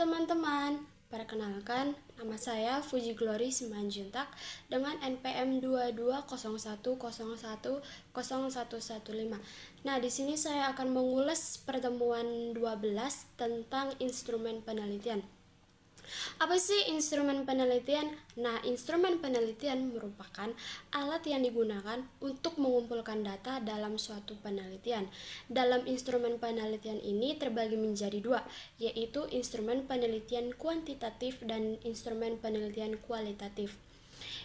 teman-teman, perkenalkan nama saya Fuji Glory Simanjuntak dengan NPM 2201010115. Nah, di sini saya akan mengulas pertemuan 12 tentang instrumen penelitian. Apa sih instrumen penelitian? Nah, instrumen penelitian merupakan alat yang digunakan untuk mengumpulkan data dalam suatu penelitian. Dalam instrumen penelitian ini terbagi menjadi dua, yaitu instrumen penelitian kuantitatif dan instrumen penelitian kualitatif.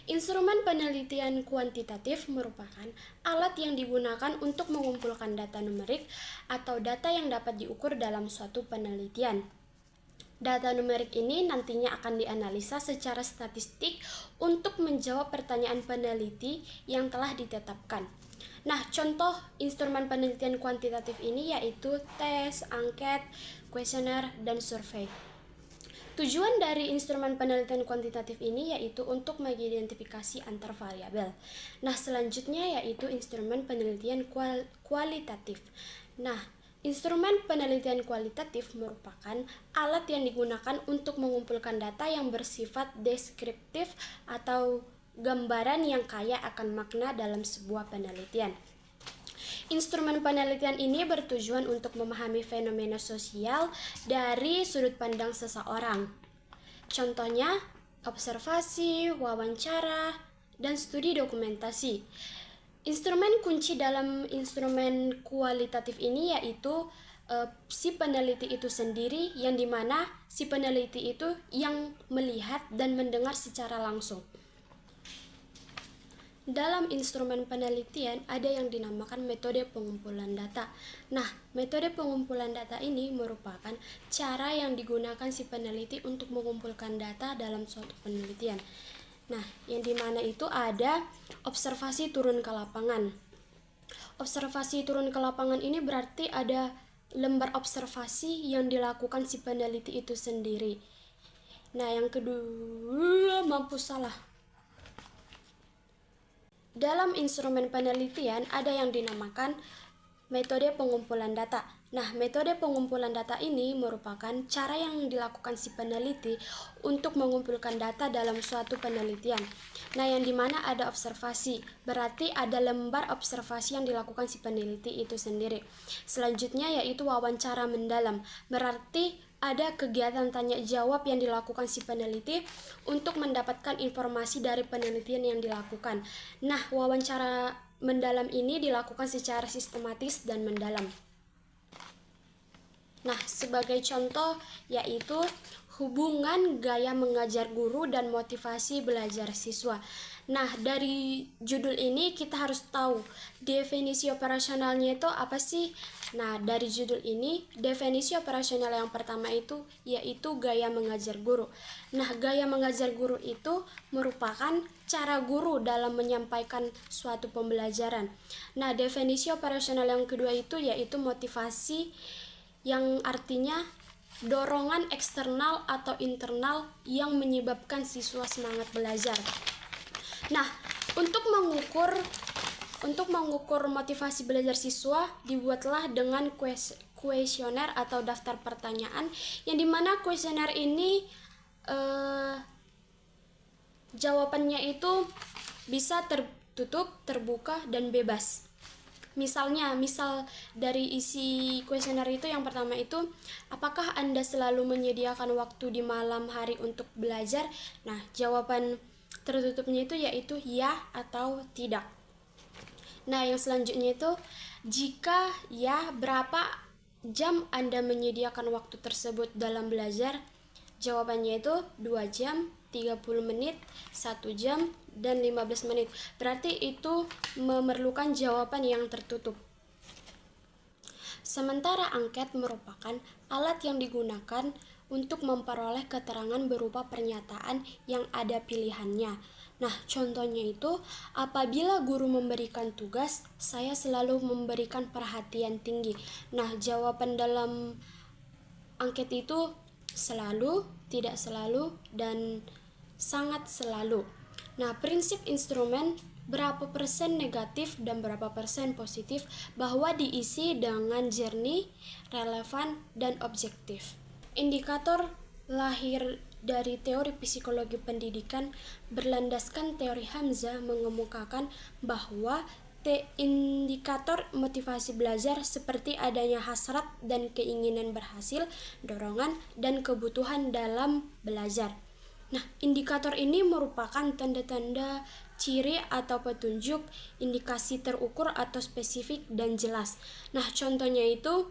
Instrumen penelitian kuantitatif merupakan alat yang digunakan untuk mengumpulkan data numerik atau data yang dapat diukur dalam suatu penelitian. Data numerik ini nantinya akan dianalisa secara statistik untuk menjawab pertanyaan peneliti yang telah ditetapkan. Nah, contoh instrumen penelitian kuantitatif ini yaitu tes, angket, kuesioner, dan survei. Tujuan dari instrumen penelitian kuantitatif ini yaitu untuk mengidentifikasi antar variabel. Nah, selanjutnya yaitu instrumen penelitian kualitatif. Nah, instrumen penelitian kualitatif merupakan alat yang digunakan untuk mengumpulkan data yang bersifat deskriptif atau gambaran yang kaya akan makna dalam sebuah penelitian. Instrumen penelitian ini bertujuan untuk memahami fenomena sosial dari sudut pandang seseorang. Contohnya, observasi, wawancara, dan studi dokumentasi. Instrumen kunci dalam instrumen kualitatif ini yaitu si peneliti itu sendiri, yang dimana si peneliti itu yang melihat dan mendengar secara langsung. Dalam instrumen penelitian ada yang dinamakan metode pengumpulan data. Nah, metode pengumpulan data ini merupakan cara yang digunakan si peneliti untuk mengumpulkan data dalam suatu penelitian. Nah, yang dimana itu ada observasi turun ke lapangan. Observasi turun ke lapangan ini berarti ada lembar observasi yang dilakukan si peneliti itu sendiri. Nah, yang kedua, dalam instrumen penelitian ada yang dinamakan metode pengumpulan data. Nah, metode pengumpulan data ini merupakan cara yang dilakukan si peneliti untuk mengumpulkan data dalam suatu penelitian. Nah, yang dimana ada observasi, berarti ada lembar observasi yang dilakukan si peneliti itu sendiri. Selanjutnya yaitu wawancara mendalam, berarti ada kegiatan tanya jawab yang dilakukan si peneliti untuk mendapatkan informasi dari penelitian yang dilakukan. Nah, wawancara mendalam ini dilakukan secara sistematis dan mendalam. Nah, sebagai contoh yaitu hubungan gaya mengajar guru dan motivasi belajar siswa. Nah, dari judul ini kita harus tahu definisi operasionalnya itu apa sih? Nah, dari judul ini definisi operasional yang pertama itu yaitu gaya mengajar guru. Nah, gaya mengajar guru itu merupakan cara guru dalam menyampaikan suatu pembelajaran. Nah, definisi operasional yang kedua itu yaitu motivasi, yang artinya dorongan eksternal atau internal yang menyebabkan siswa semangat belajar. Nah, untuk mengukur motivasi belajar siswa dibuatlah dengan kuesioner atau daftar pertanyaan, yang dimana kuesioner ini jawabannya itu bisa tertutup, terbuka, dan bebas. Misal dari isi kuesioner itu yang pertama itu, apakah Anda selalu menyediakan waktu di malam hari untuk belajar? Nah, jawaban tertutupnya itu yaitu ya atau tidak. Nah, yang selanjutnya itu, jika ya, berapa jam Anda menyediakan waktu tersebut dalam belajar? Jawabannya itu 2 jam, 30 menit, 1 jam, dan 15 menit. Berarti itu memerlukan jawaban yang tertutup. Sementara angket merupakan alat yang digunakan untuk memperoleh keterangan berupa pernyataan yang ada pilihannya. Nah, contohnya itu, apabila guru memberikan tugas, saya selalu memberikan perhatian tinggi. Nah, jawaban dalam angket itu selalu, tidak selalu, dan sangat selalu. Nah, prinsip instrumen berapa persen negatif dan berapa persen positif bahwa diisi dengan jernih, relevan, dan objektif. Indikator lahir dari teori psikologi pendidikan berlandaskan teori Hamzah mengemukakan bahwa indikator motivasi belajar seperti adanya hasrat dan keinginan berhasil, dorongan, dan kebutuhan dalam belajar. Nah, indikator ini merupakan tanda-tanda, ciri atau petunjuk, indikasi terukur atau spesifik dan jelas. Nah, contohnya itu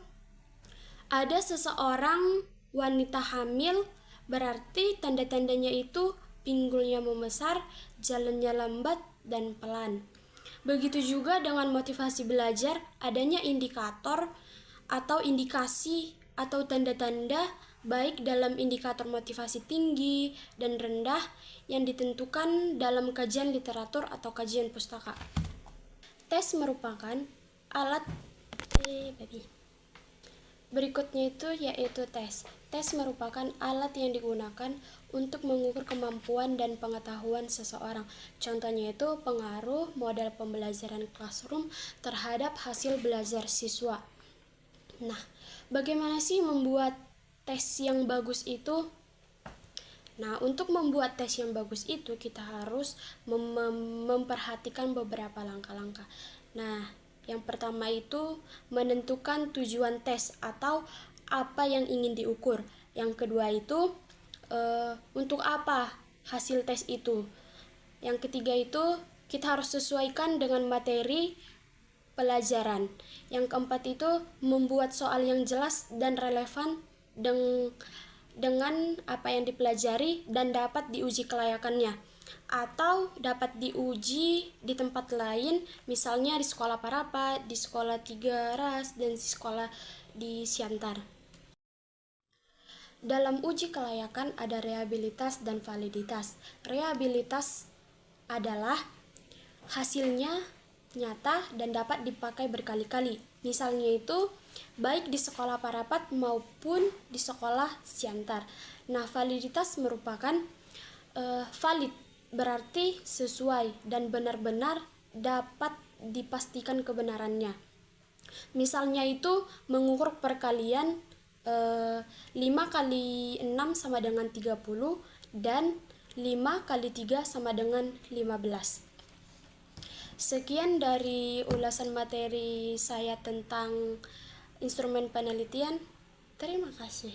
ada seseorang wanita hamil, berarti tanda-tandanya itu pinggulnya membesar, jalannya lambat dan pelan. Begitu juga dengan motivasi belajar, adanya indikator atau indikasi atau tanda-tanda baik dalam indikator motivasi tinggi dan rendah yang ditentukan dalam kajian literatur atau kajian pustaka. Tes merupakan alat berikutnya itu yaitu tes. Tes merupakan alat yang digunakan untuk mengukur kemampuan dan pengetahuan seseorang. Contohnya itu pengaruh model pembelajaran classroom terhadap hasil belajar siswa. Nah, bagaimana sih membuat tes yang bagus itu? Nah, untuk membuat tes yang bagus itu kita harus memperhatikan beberapa langkah-langkah. Nah, yang pertama itu menentukan tujuan tes atau apa yang ingin diukur. Yang kedua itu untuk apa hasil tes itu. Yang ketiga itu kita harus sesuaikan dengan materi pelajaran. Yang keempat itu membuat soal yang jelas dan relevan dengan apa yang dipelajari dan dapat diuji kelayakannya, atau dapat diuji di tempat lain, misalnya di sekolah Parapat, di sekolah Tiga Ras, dan di sekolah di Siantar. Dalam uji kelayakan ada reliabilitas dan validitas. Reliabilitas adalah hasilnya nyata dan dapat dipakai berkali-kali. Misalnya itu baik di sekolah Parapat maupun di sekolah Siantar. Nah, validitas merupakan valid, berarti sesuai dan benar-benar dapat dipastikan kebenarannya. Misalnya itu mengukur perkalian 5 kali 6 sama dengan 30 dan 5 kali 3 sama dengan 15. Sekian dari ulasan materi saya tentang instrumen penelitian. Terima kasih.